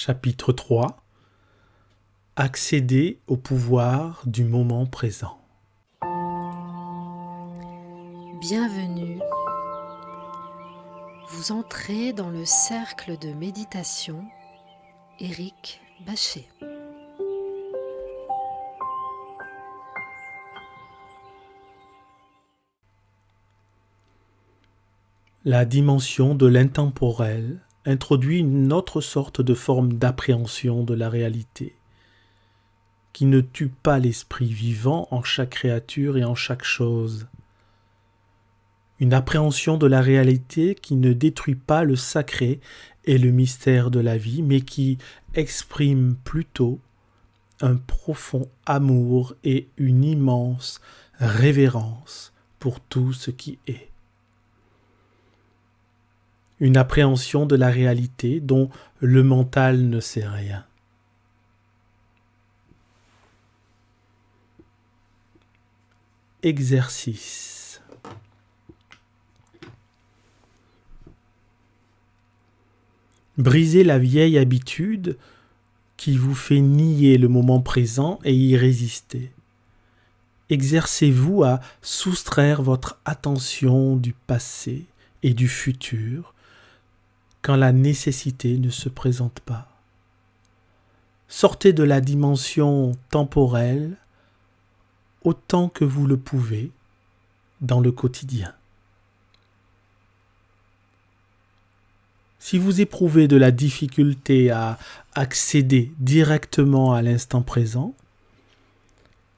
Chapitre 3. Accéder au pouvoir du moment présent. Bienvenue. Vous entrez dans le cercle de méditation Éric Bachet. La dimension de l'intemporel introduit une autre sorte de forme d'appréhension de la réalité, qui ne tue pas l'esprit vivant en chaque créature et en chaque chose. Une appréhension de la réalité qui ne détruit pas le sacré et le mystère de la vie, mais qui exprime plutôt un profond amour et une immense révérence pour tout ce qui est. Une appréhension de la réalité dont le mental ne sait rien. Exercice. Brisez la vieille habitude qui vous fait nier le moment présent et y résister. Exercez-vous à soustraire votre attention du passé et du futur quand la nécessité ne se présente pas. Sortez de la dimension temporelle autant que vous le pouvez dans le quotidien. Si vous éprouvez de la difficulté à accéder directement à l'instant présent,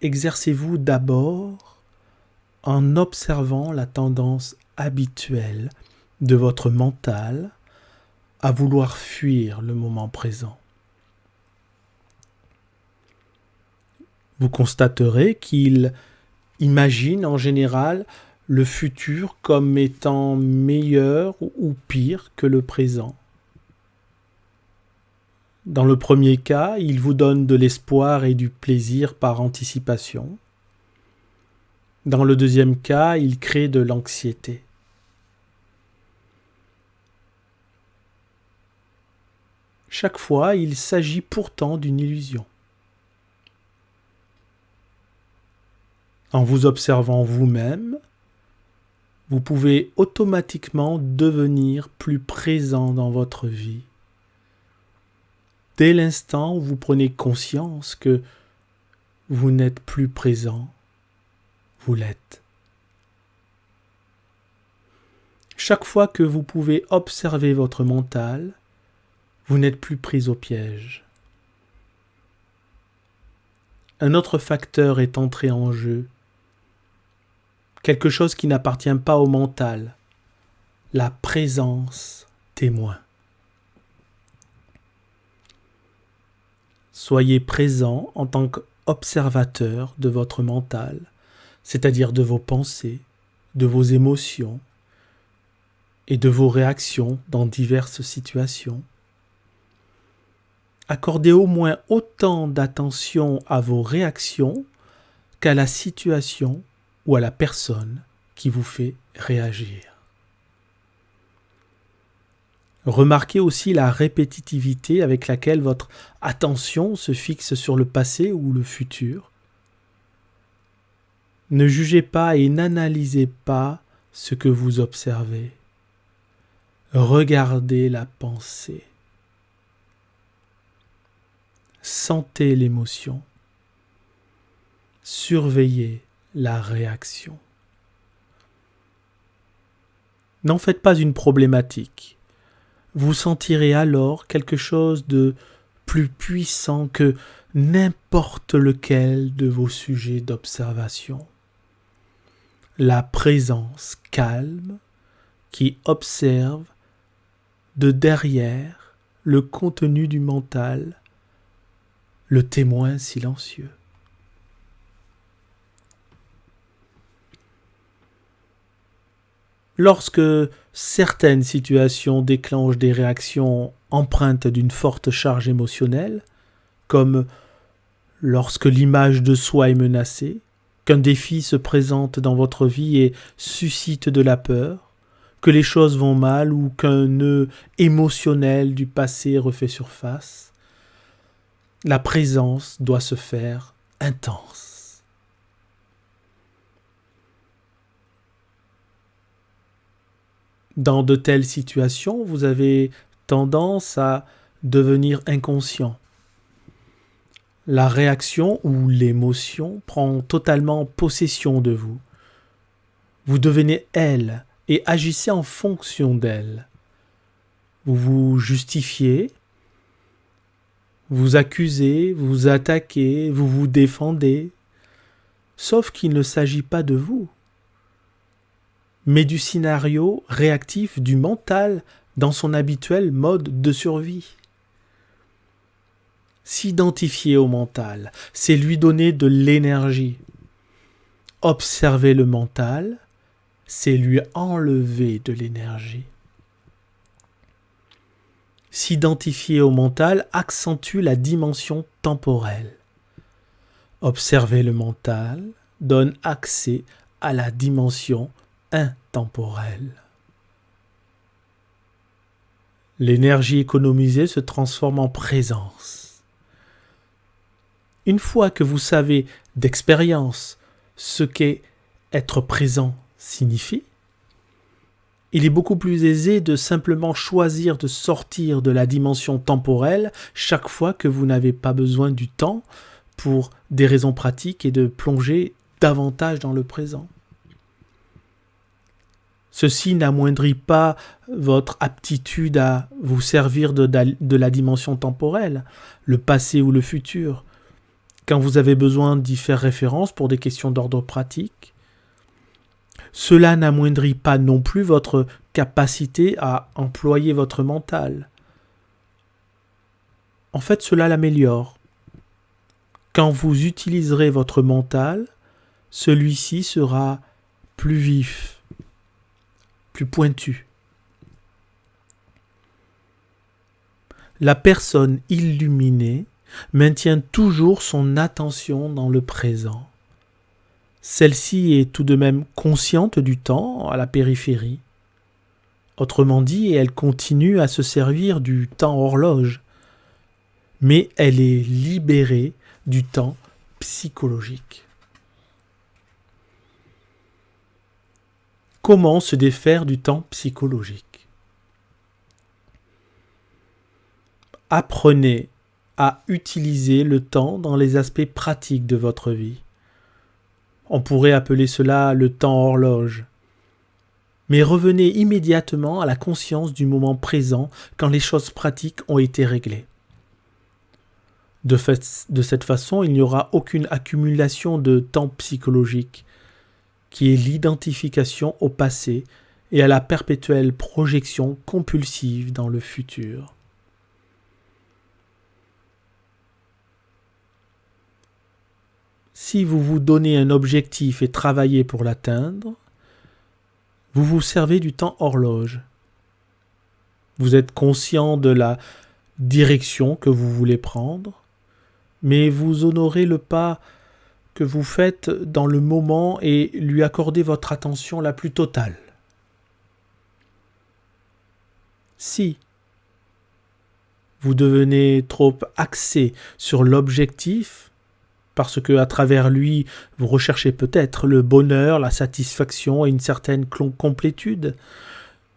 exercez-vous d'abord en observant la tendance habituelle de votre mental à vouloir fuir le moment présent. Vous constaterez qu'il imagine en général le futur comme étant meilleur ou pire que le présent. Dans le premier cas, il vous donne de l'espoir et du plaisir par anticipation. Dans le deuxième cas, il crée de l'anxiété. Chaque fois, il s'agit pourtant d'une illusion. En vous observant vous-même, vous pouvez automatiquement devenir plus présent dans votre vie. Dès l'instant où vous prenez conscience que vous n'êtes plus présent, vous l'êtes. Chaque fois que vous pouvez observer votre mental, vous n'êtes plus pris au piège. Un autre facteur est entré en jeu. Quelque chose qui n'appartient pas au mental. La présence témoin. Soyez présent en tant qu'observateur de votre mental, c'est-à-dire de vos pensées, de vos émotions et de vos réactions dans diverses situations. Accordez au moins autant d'attention à vos réactions qu'à la situation ou à la personne qui vous fait réagir. Remarquez aussi la répétitivité avec laquelle votre attention se fixe sur le passé ou le futur. Ne jugez pas et n'analysez pas ce que vous observez. Regardez la pensée. Sentez l'émotion. Surveillez la réaction. N'en faites pas une problématique. Vous sentirez alors quelque chose de plus puissant que n'importe lequel de vos sujets d'observation. La présence calme qui observe de derrière le contenu du mental, le témoin silencieux. Lorsque certaines situations déclenchent des réactions empreintes d'une forte charge émotionnelle, comme lorsque l'image de soi est menacée, qu'un défi se présente dans votre vie et suscite de la peur, que les choses vont mal ou qu'un nœud émotionnel du passé refait surface, La présence doit se faire intense. Dans de telles situations, vous avez tendance à devenir inconscient. La réaction ou l'émotion prend totalement possession de vous. Vous devenez elle et agissez en fonction d'elle. Vous vous justifiez, vous accusez, vous attaquez, vous vous défendez, sauf qu'il ne s'agit pas de vous, mais du scénario réactif du mental dans son habituel mode de survie. S'identifier au mental, c'est lui donner de l'énergie. Observer le mental, c'est lui enlever de l'énergie. S'identifier au mental accentue la dimension temporelle. Observer le mental donne accès à la dimension intemporelle. L'énergie économisée se transforme en présence. Une fois que vous savez d'expérience ce qu'est être présent signifie, il est beaucoup plus aisé de simplement choisir de sortir de la dimension temporelle chaque fois que vous n'avez pas besoin du temps pour des raisons pratiques et de plonger davantage dans le présent. Ceci n'amoindrit pas votre aptitude à vous servir de la dimension temporelle, le passé ou le futur, quand vous avez besoin d'y faire référence pour des questions d'ordre pratique. Cela n'amoindrit pas non plus votre capacité à employer votre mental. En fait, cela l'améliore. Quand vous utiliserez votre mental, celui-ci sera plus vif, plus pointu. La personne illuminée maintient toujours son attention dans le présent. Celle-ci est tout de même consciente du temps à la périphérie. Autrement dit, elle continue à se servir du temps horloge, mais elle est libérée du temps psychologique. Comment se défaire du temps psychologique ? Apprenez à utiliser le temps dans les aspects pratiques de votre vie. On pourrait appeler cela le temps horloge. Mais revenez immédiatement à la conscience du moment présent quand les choses pratiques ont été réglées. De cette façon, il n'y aura aucune accumulation de temps psychologique, qui est l'identification au passé et à la perpétuelle projection compulsive dans le futur. Si vous vous donnez un objectif et travaillez pour l'atteindre, vous vous servez du temps horloge. Vous êtes conscient de la direction que vous voulez prendre, mais vous honorez le pas que vous faites dans le moment et lui accordez votre attention la plus totale. Si vous devenez trop axé sur l'objectif, parce que à travers lui, vous recherchez peut-être le bonheur, la satisfaction et une certaine complétude,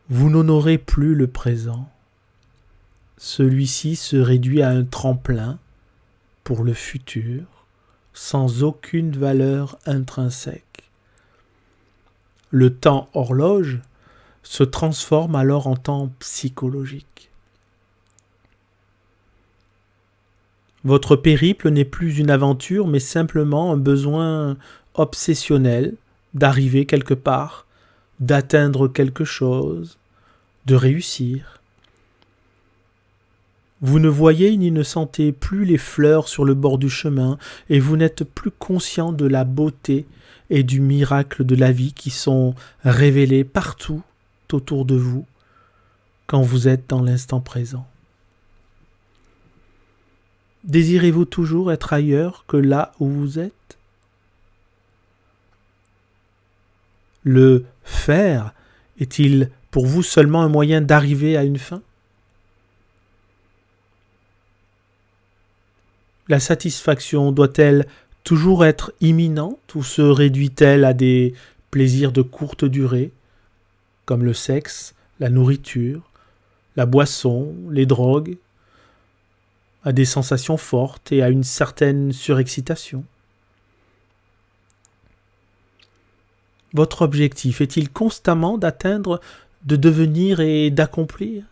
vous n'honorez plus le présent. Celui-ci se réduit à un tremplin pour le futur, sans aucune valeur intrinsèque. Le temps horloge se transforme alors en temps psychologique. Votre périple n'est plus une aventure, mais simplement un besoin obsessionnel d'arriver quelque part, d'atteindre quelque chose, de réussir. Vous ne voyez ni ne sentez plus les fleurs sur le bord du chemin et vous n'êtes plus conscient de la beauté et du miracle de la vie qui sont révélés partout autour de vous quand vous êtes dans l'instant présent. Désirez-vous toujours être ailleurs que là où vous êtes ? Le faire est-il pour vous seulement un moyen d'arriver à une fin ? La satisfaction doit-elle toujours être imminente ou se réduit-elle à des plaisirs de courte durée, comme le sexe, la nourriture, la boisson, les drogues, à des sensations fortes et à une certaine surexcitation? Votre objectif est-il constamment d'atteindre, de devenir et d'accomplir?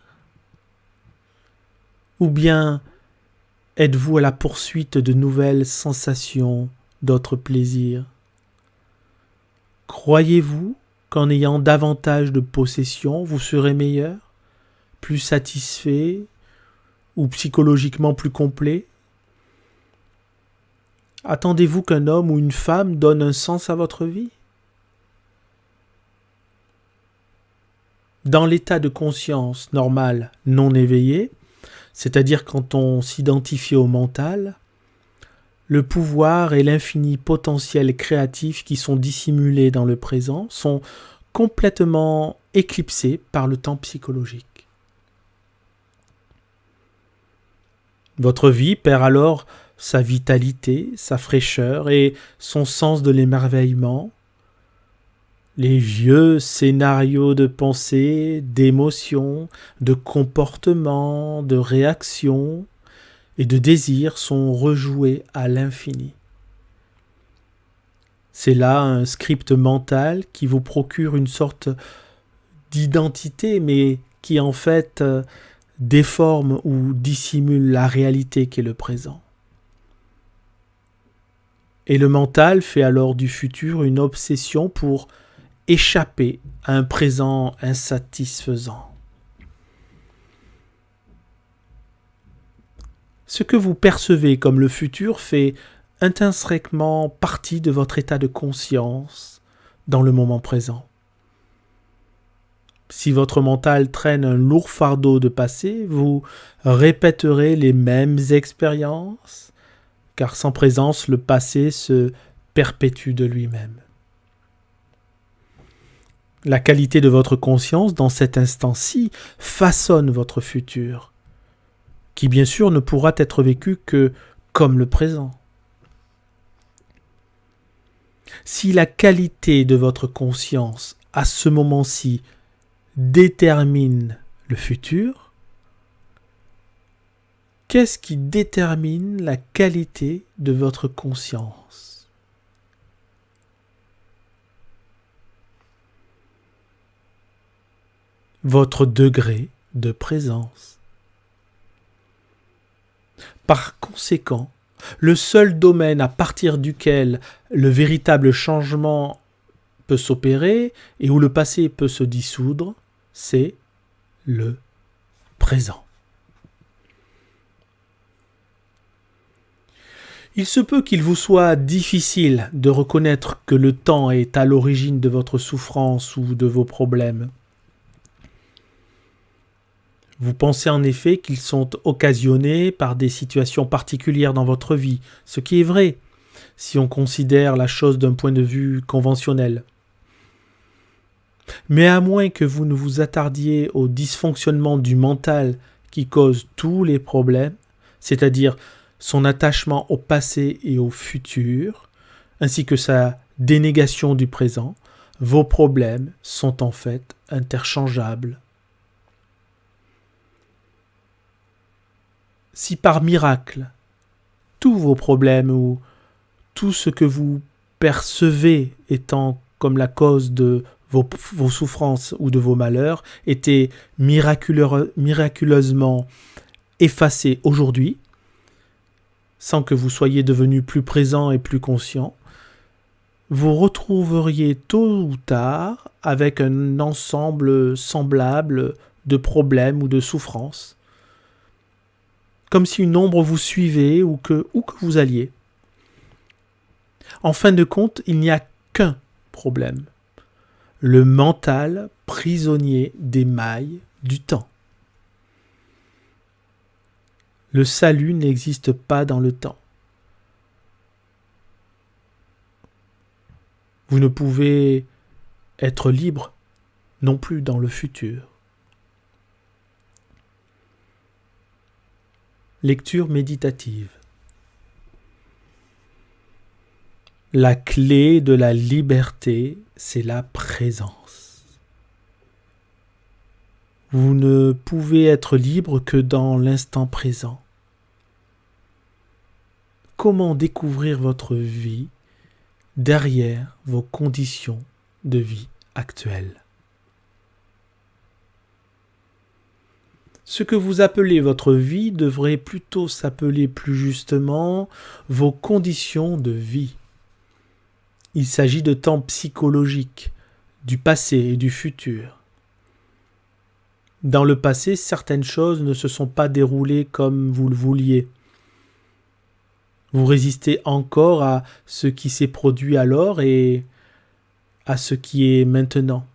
Ou bien êtes-vous à la poursuite de nouvelles sensations, d'autres plaisirs? Croyez-vous qu'en ayant davantage de possessions, vous serez meilleur, plus satisfait ou psychologiquement plus complet? Attendez-vous qu'un homme ou une femme donne un sens à votre vie? Dans l'état de conscience normal non éveillé, c'est-à-dire quand on s'identifie au mental, le pouvoir et l'infini potentiel créatif qui sont dissimulés dans le présent sont complètement éclipsés par le temps psychologique. Votre vie perd alors sa vitalité, sa fraîcheur et son sens de l'émerveillement. Les vieux scénarios de pensée, d'émotions, de comportements, de réactions et de désirs sont rejoués à l'infini. C'est là un script mental qui vous procure une sorte d'identité, mais qui en fait déforme ou dissimule la réalité qu'est le présent. Et le mental fait alors du futur une obsession pour échapper à un présent insatisfaisant. Ce que vous percevez comme le futur fait intrinsèquement partie de votre état de conscience dans le moment présent. Si votre mental traîne un lourd fardeau de passé, vous répéterez les mêmes expériences, car sans présence, le passé se perpétue de lui-même. La qualité de votre conscience dans cet instant-ci façonne votre futur, qui bien sûr ne pourra être vécu que comme le présent. Si la qualité de votre conscience à ce moment-ci détermine le futur, qu'est-ce qui détermine la qualité de votre conscience ? Votre degré de présence. Par conséquent, le seul domaine à partir duquel le véritable changement peut s'opérer et où le passé peut se dissoudre, c'est le présent. Il se peut qu'il vous soit difficile de reconnaître que le temps est à l'origine de votre souffrance ou de vos problèmes. Vous pensez en effet qu'ils sont occasionnés par des situations particulières dans votre vie, ce qui est vrai, si on considère la chose d'un point de vue conventionnel. Mais à moins que vous ne vous attardiez au dysfonctionnement du mental qui cause tous les problèmes, c'est-à-dire son attachement au passé et au futur, ainsi que sa dénégation du présent, vos problèmes sont en fait interchangeables. Si par miracle, tous vos problèmes ou tout ce que vous percevez étant comme la cause de vos souffrances ou de vos malheurs était miraculeusement effacé aujourd'hui, sans que vous soyez devenu plus présent et plus conscient, vous retrouveriez tôt ou tard avec un ensemble semblable de problèmes ou de souffrances, comme si une ombre vous suivait où que vous alliez. En fin de compte, il n'y a qu'un problème. Le mental prisonnier des mailles du temps. Le salut n'existe pas dans le temps. Vous ne pouvez être libre non plus dans le futur. Lecture méditative. La clé de la liberté, c'est la présence. Vous ne pouvez être libre que dans l'instant présent. Comment découvrir votre vie derrière vos conditions de vie actuelles? Ce que vous appelez votre vie devrait plutôt s'appeler plus justement vos conditions de vie. Il s'agit de temps psychologiques, du passé et du futur. Dans le passé, certaines choses ne se sont pas déroulées comme vous le vouliez. Vous résistez encore à ce qui s'est produit alors et à ce qui est maintenant.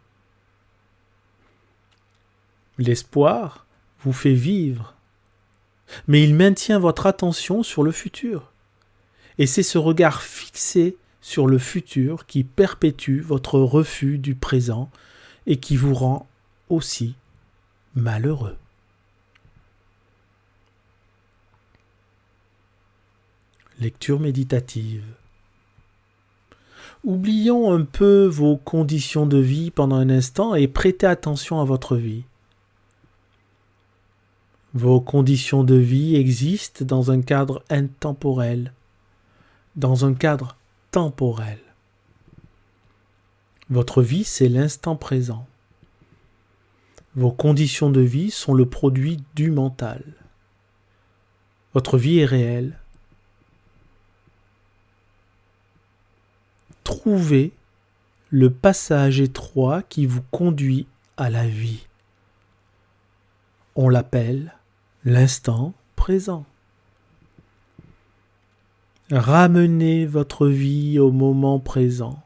L'espoir vous fait vivre, mais il maintient votre attention sur le futur. Et c'est ce regard fixé sur le futur qui perpétue votre refus du présent et qui vous rend aussi malheureux. Lecture méditative. Oublions un peu vos conditions de vie pendant un instant et prêtez attention à votre vie. Vos conditions de vie existent dans un cadre intemporel, dans un cadre temporel. Votre vie, c'est l'instant présent. Vos conditions de vie sont le produit du mental. Votre vie est réelle. Trouvez le passage étroit qui vous conduit à la vie. On l'appelle l'instant présent. Ramenez votre vie au moment présent.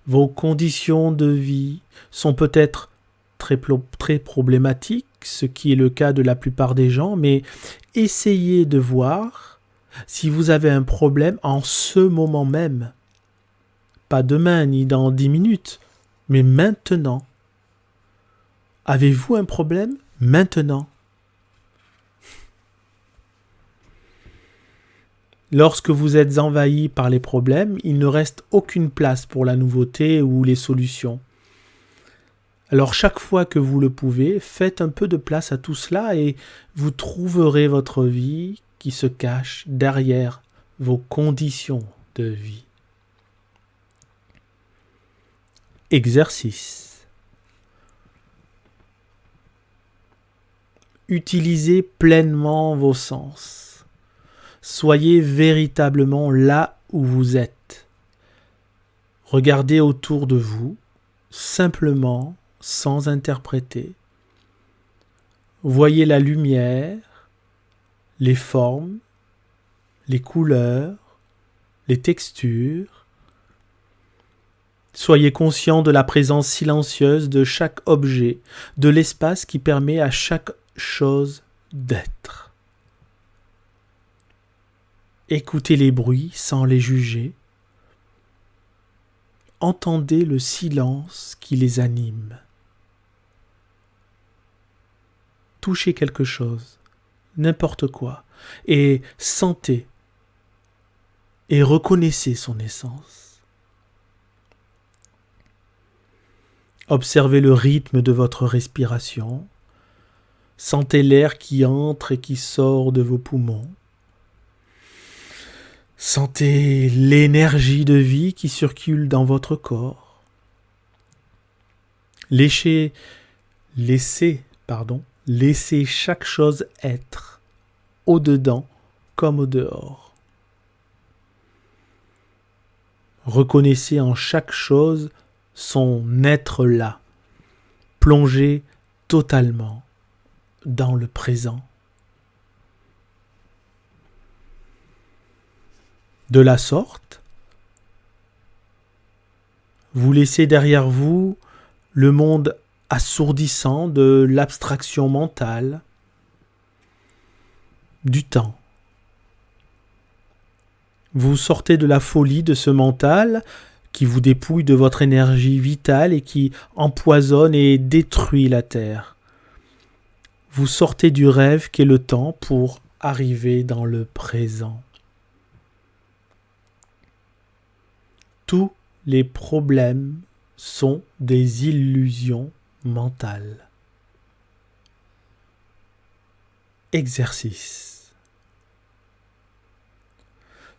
Vos conditions de vie sont peut-être très problématiques, ce qui est le cas de la plupart des gens, mais essayez de voir si vous avez un problème en ce moment même. Pas demain ni dans 10 minutes, mais maintenant. Avez-vous un problème maintenant? Lorsque vous êtes envahi par les problèmes, il ne reste aucune place pour la nouveauté ou les solutions. Alors chaque fois que vous le pouvez, faites un peu de place à tout cela et vous trouverez votre vie qui se cache derrière vos conditions de vie. Exercice. Utilisez pleinement vos sens. Soyez véritablement là où vous êtes. Regardez autour de vous, simplement, sans interpréter. Voyez la lumière, les formes, les couleurs, les textures. Soyez conscient de la présence silencieuse de chaque objet, de l'espace qui permet à chaque chose d'être. Écoutez les bruits sans les juger. Entendez le silence qui les anime. Touchez quelque chose, n'importe quoi, et sentez et reconnaissez son essence. Observez le rythme de votre respiration. Sentez l'air qui entre et qui sort de vos poumons. Sentez l'énergie de vie qui circule dans votre corps. Laissez chaque chose être, au-dedans comme au-dehors. Reconnaissez en chaque chose son être là, plongé totalement dans le présent. De la sorte, vous laissez derrière vous le monde assourdissant de l'abstraction mentale, du temps. Vous sortez de la folie de ce mental qui vous dépouille de votre énergie vitale et qui empoisonne et détruit la terre. Vous sortez du rêve qu'est le temps pour arriver dans le présent. Tous les problèmes sont des illusions mentales. Exercice.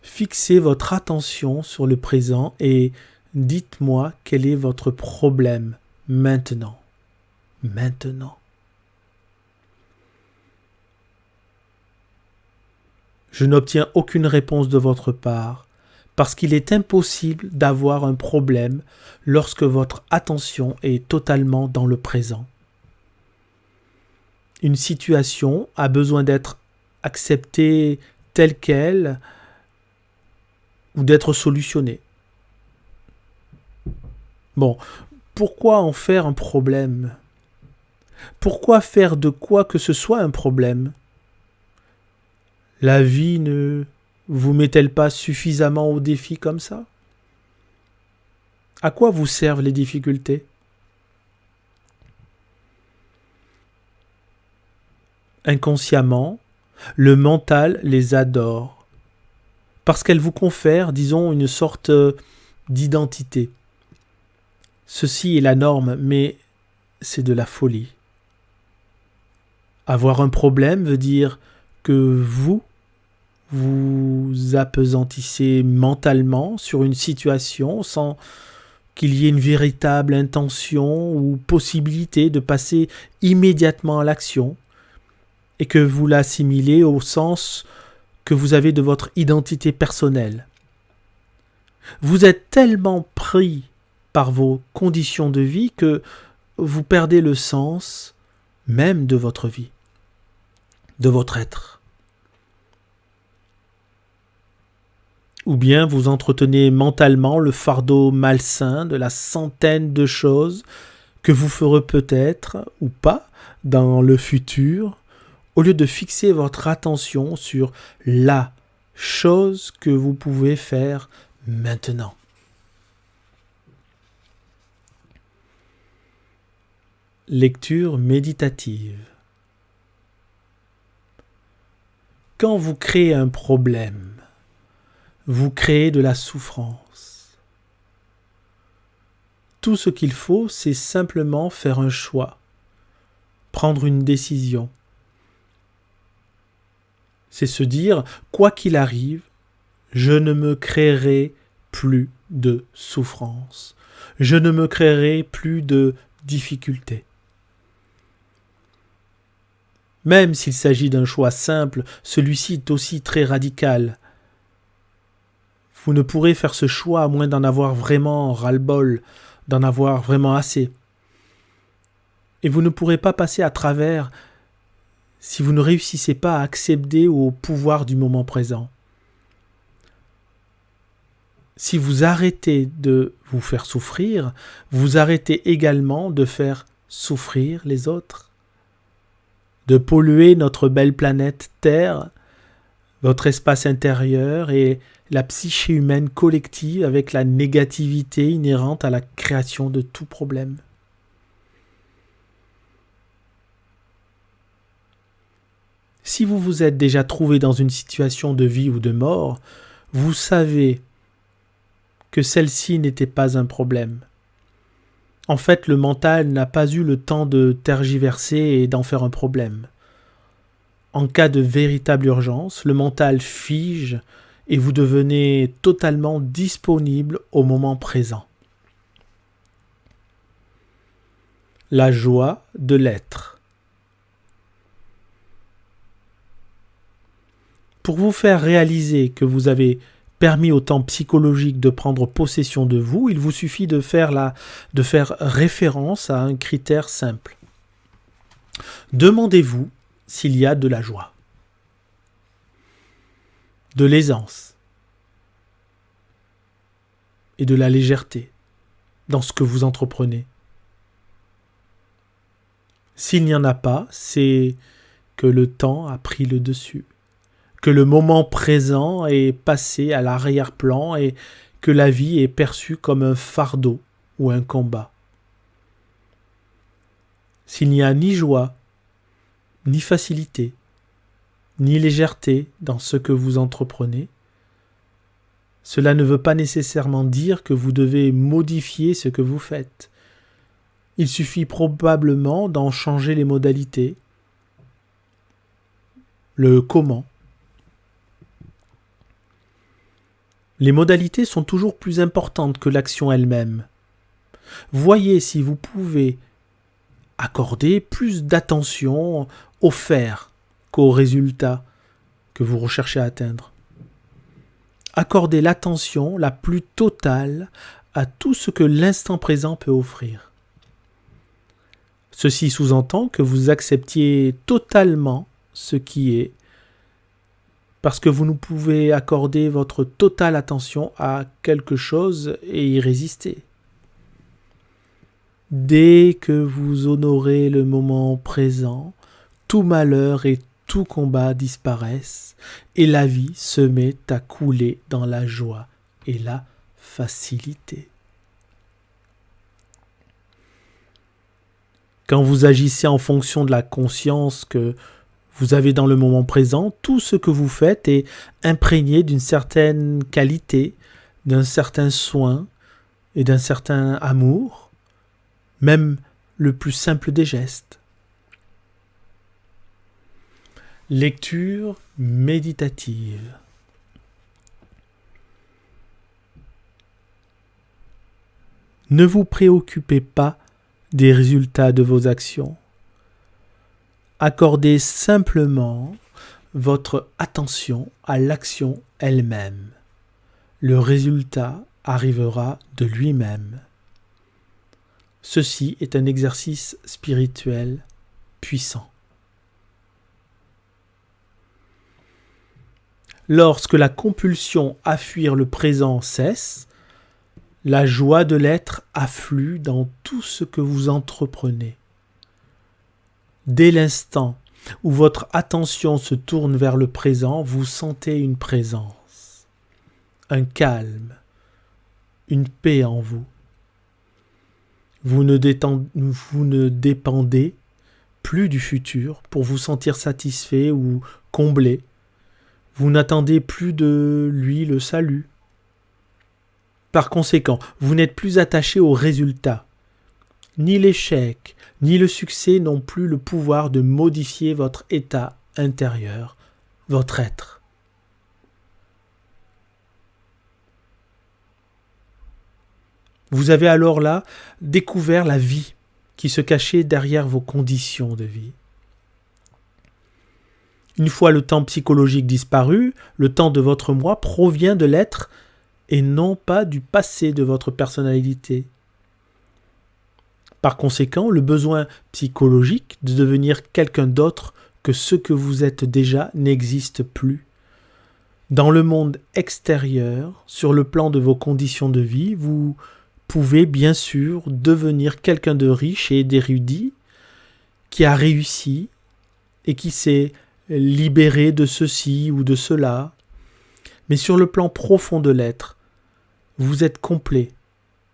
Fixez votre attention sur le présent et dites-moi quel est votre problème maintenant. Maintenant. Je n'obtiens aucune réponse de votre part parce qu'il est impossible d'avoir un problème lorsque votre attention est totalement dans le présent. Une situation a besoin d'être acceptée telle qu'elle ou d'être solutionnée. Bon, pourquoi en faire un problème ? Pourquoi faire de quoi que ce soit un problème ? La vie ne vous met-elle pas suffisamment au défi comme ça ? À quoi vous servent les difficultés ? Inconsciemment, le mental les adore, parce qu'elles vous confèrent, disons, une sorte d'identité. Ceci est la norme, mais c'est de la folie. Avoir un problème veut dire que vous appesantissez mentalement sur une situation sans qu'il y ait une véritable intention ou possibilité de passer immédiatement à l'action et que vous l'assimilez au sens que vous avez de votre identité personnelle. Vous êtes tellement pris par vos conditions de vie que vous perdez le sens même de votre vie, de votre être. Ou bien vous entretenez mentalement le fardeau malsain de la centaine de choses que vous ferez peut-être ou pas dans le futur, au lieu de fixer votre attention sur la chose que vous pouvez faire maintenant. Lecture méditative. Quand vous créez un problème, vous créez de la souffrance. Tout ce qu'il faut, c'est simplement faire un choix, prendre une décision. C'est se dire, quoi qu'il arrive, je ne me créerai plus de souffrance. Je ne me créerai plus de difficultés. Même s'il s'agit d'un choix simple, celui-ci est aussi très radical. Vous ne pourrez faire ce choix à moins d'en avoir vraiment ras-le-bol, d'en avoir vraiment assez. Et vous ne pourrez pas passer à travers si vous ne réussissez pas à accéder au pouvoir du moment présent. Si vous arrêtez de vous faire souffrir, vous arrêtez également de faire souffrir les autres, de polluer notre belle planète Terre, votre espace intérieur et la psyché humaine collective avec la négativité inhérente à la création de tout problème. Si vous vous êtes déjà trouvé dans une situation de vie ou de mort, vous savez que celle-ci n'était pas un problème. En fait, le mental n'a pas eu le temps de tergiverser et d'en faire un problème. En cas de véritable urgence, le mental fige et vous devenez totalement disponible au moment présent. La joie de l'être. Pour vous faire réaliser que vous avez permis au temps psychologique de prendre possession de vous, il vous suffit de faire référence à un critère simple. Demandez-vous s'il y a de la joie, de l'aisance et de la légèreté dans ce que vous entreprenez. S'il n'y en a pas, c'est que le temps a pris le dessus, que le moment présent est passé à l'arrière-plan et que la vie est perçue comme un fardeau ou un combat. S'il n'y a ni joie, ni facilité, ni légèreté dans ce que vous entreprenez, Cela ne veut pas nécessairement dire que vous devez modifier ce que vous faites. Il suffit probablement d'en changer les modalités, le comment. Les modalités sont toujours plus importantes que l'action elle-même. Voyez si vous pouvez accorder plus d'attention au faire qu'au résultat que vous recherchez à atteindre. Accordez l'attention la plus totale à tout ce que l'instant présent peut offrir. Ceci sous-entend que vous acceptiez totalement ce qui est, parce que vous ne pouvez accorder votre totale attention à quelque chose et y résister. Dès que vous honorez le moment présent, tout malheur et tout combat disparaissent et la vie se met à couler dans la joie et la facilité. Quand vous agissez en fonction de la conscience que vous avez dans le moment présent, tout ce que vous faites est imprégné d'une certaine qualité, d'un certain soin et d'un certain amour, même le plus simple des gestes. Lecture méditative. Ne vous préoccupez pas des résultats de vos actions. Accordez simplement votre attention à l'action elle-même. Le résultat arrivera de lui-même. Ceci est un exercice spirituel puissant. Lorsque la compulsion à fuir le présent cesse, la joie de l'être afflue dans tout ce que vous entreprenez. Dès l'instant où votre attention se tourne vers le présent, vous sentez une présence, un calme, une paix en vous. Vous ne dépendez plus du futur pour vous sentir satisfait ou comblé. Vous n'attendez plus de lui le salut. Par conséquent, vous n'êtes plus attaché au résultat. Ni l'échec, ni le succès n'ont plus le pouvoir de modifier votre état intérieur, votre être. Vous avez alors là découvert la vie qui se cachait derrière vos conditions de vie. Une fois le temps psychologique disparu, le temps de votre moi provient de l'être et non pas du passé de votre personnalité. Par conséquent, le besoin psychologique de devenir quelqu'un d'autre que ce que vous êtes déjà n'existe plus. Dans le monde extérieur, sur le plan de vos conditions de vie, vous pouvez bien sûr devenir quelqu'un de riche et d'érudit qui a réussi et qui s'est libéré de ceci ou de cela. Mais sur le plan profond de l'être, vous êtes complet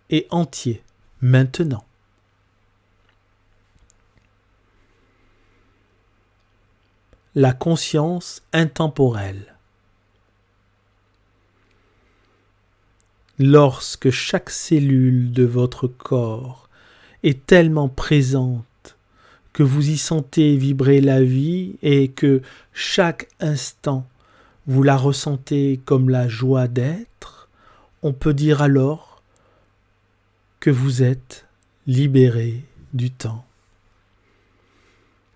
et entier maintenant. La conscience intemporelle. Lorsque chaque cellule de votre corps est tellement présente que vous y sentez vibrer la vie et que chaque instant vous la ressentez comme la joie d'être, on peut dire alors que vous êtes libéré du temps.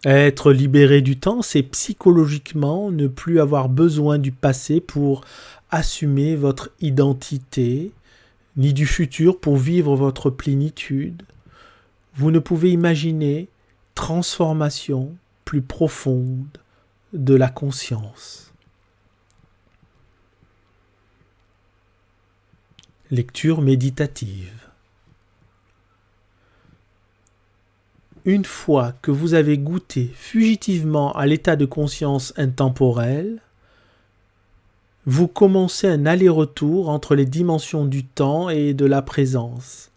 Être libéré du temps, c'est psychologiquement ne plus avoir besoin du passé pour assumer votre identité, ni du futur pour vivre votre plénitude. Vous ne pouvez imaginer transformation plus profonde de la conscience. Lecture méditative. Une fois que vous avez goûté fugitivement à l'état de conscience intemporel, vous commencez un aller-retour entre les dimensions du temps et de la présence.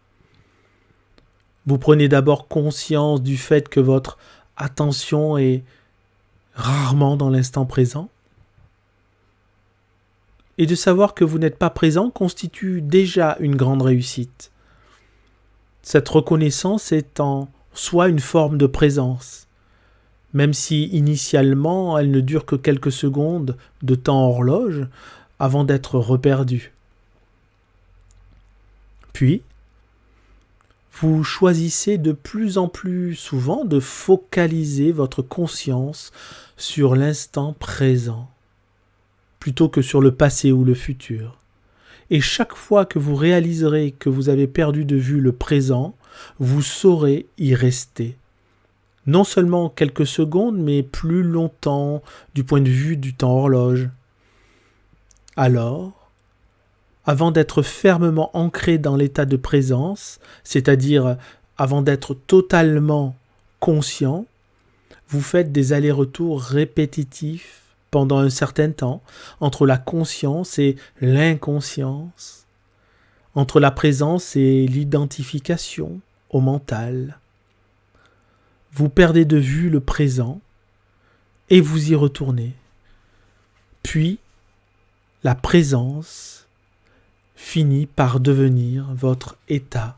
Vous prenez d'abord conscience du fait que votre attention est rarement dans l'instant présent. Et de savoir que vous n'êtes pas présent constitue déjà une grande réussite. Cette reconnaissance est en soi une forme de présence, même si initialement elle ne dure que quelques secondes de temps horloge avant d'être reperdue. Puis, vous choisissez de plus en plus souvent de focaliser votre conscience sur l'instant présent, plutôt que sur le passé ou le futur. Et chaque fois que vous réaliserez que vous avez perdu de vue le présent, vous saurez y rester. Non seulement quelques secondes, mais plus longtemps du point de vue du temps horloge. Alors, avant d'être fermement ancré dans l'état de présence, c'est-à-dire avant d'être totalement conscient, vous faites des allers-retours répétitifs pendant un certain temps entre la conscience et l'inconscience, entre la présence et l'identification au mental. Vous perdez de vue le présent et vous y retournez. Puis, la présence finit par devenir votre état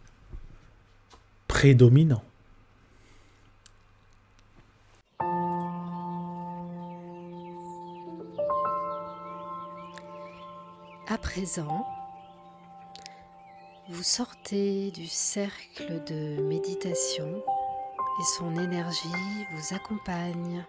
prédominant. À présent, vous sortez du cercle de méditation et son énergie vous accompagne.